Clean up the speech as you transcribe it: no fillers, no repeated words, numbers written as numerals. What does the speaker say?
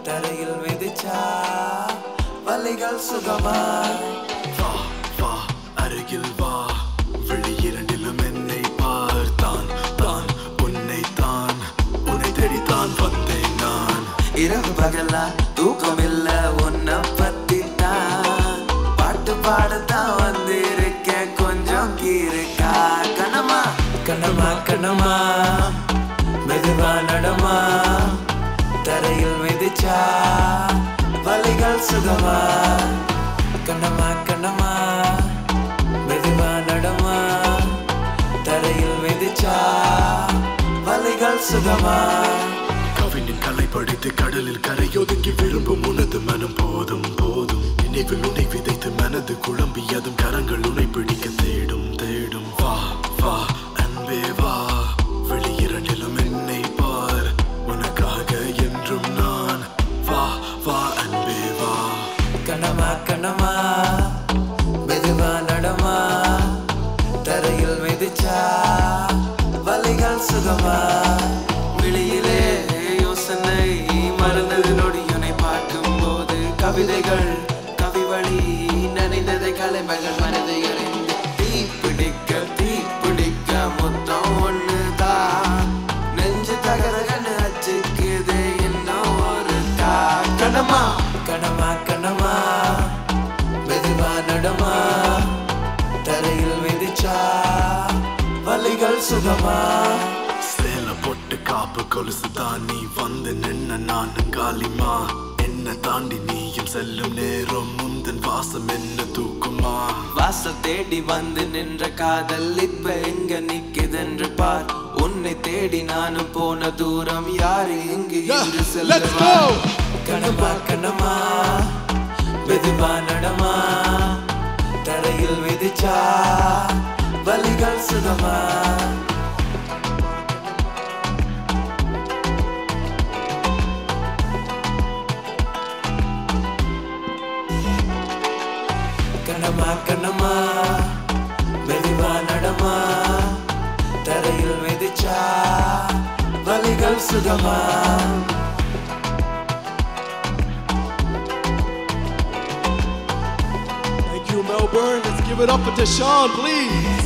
தரையில் மிதிச்சா வலிகள் சுகமா வா வா அருகில் வா வெளியிரண்டிலும் என்னை பார்த்தான் தான் உன்னை தேடித்தான் வந்தேன் நான் இரவு பகலா தூக்கமில்ல உன்னை பத்தி தான் பாட்டு பாடத்தான் வந்திருக்கேன் கொஞ்சம் கீருக்கா கண்ணம்மா கண்ணம்மா கண்ணம்மா மெதுவா நடமா தரையில் மிதிச்சா வலிகள் சுகமா கண்ணம்மா கண்ணம்மா மெதுவா நடமா தரையில் மிதிச்சா வலிகள் சுகமா கவிஞன் கலை படித்து கடலில் கரையொதுங்கி விரும்பும் உனது மனம் போதும் போதும் நினைவில் உனை விதைத்து மனது குழம்பியதும் கரங்கள் உனை பிடிக்க தேடும் தேடும் வா வா அன்பே வா வெளியிரண்டிலும் என்னை பார் உனக்காக என்றும் நான் வா வா அன்பே வா கண்ணம்மா கண்ணம்மா மெதுவா நடமா தரையில் மிதிச்சா வலிகள் சுகமா விழியிலே யோசனை மறந்தது நொடியுனை பார்க்கும் போது கவிதைகள் கவி வழி நினைந்ததை கலைமகள் மனதை அறிந்து தீப்பிடிக்க மொத்தம் ஒண்ணுதான் நெஞ்சு தகரகன்னு அச்சுக்குதே இன்னும் ஒரு கண்ணம்மா கண்ணம்மா கண்ணம்மா மெதுவா நடமா தரையில் மிதிச்சா வலிகள் சுகமா சேல பொட்டு காப்பு கொலுசு தான் நீ வந்து நின்ன நானும் காலிமா என்ன தாண்டி நீயும் செல்லும் நேரம் முந்தன் வாசம் என்ன தூக்குமா வாசல் தேடி வந்து நின்ற காதல் இப்ப எங்க நிக்குதென்று பார் உன்னை தேடி நானும் போன தூரம் யாரு இங்கு இன்று செல்லுவா கண்ணம்மா கண்ணம்மா மெதுவா நடமா தரையில் மிதிச்சா வலிகள் சுகமா கண்ணம்மா கண்ணம்மா மெதுவா நடமா தரையில் மிதிச்சா வலிகள் சுகமா Thank you, Melbourne. Let's give it up for Deshaun, please.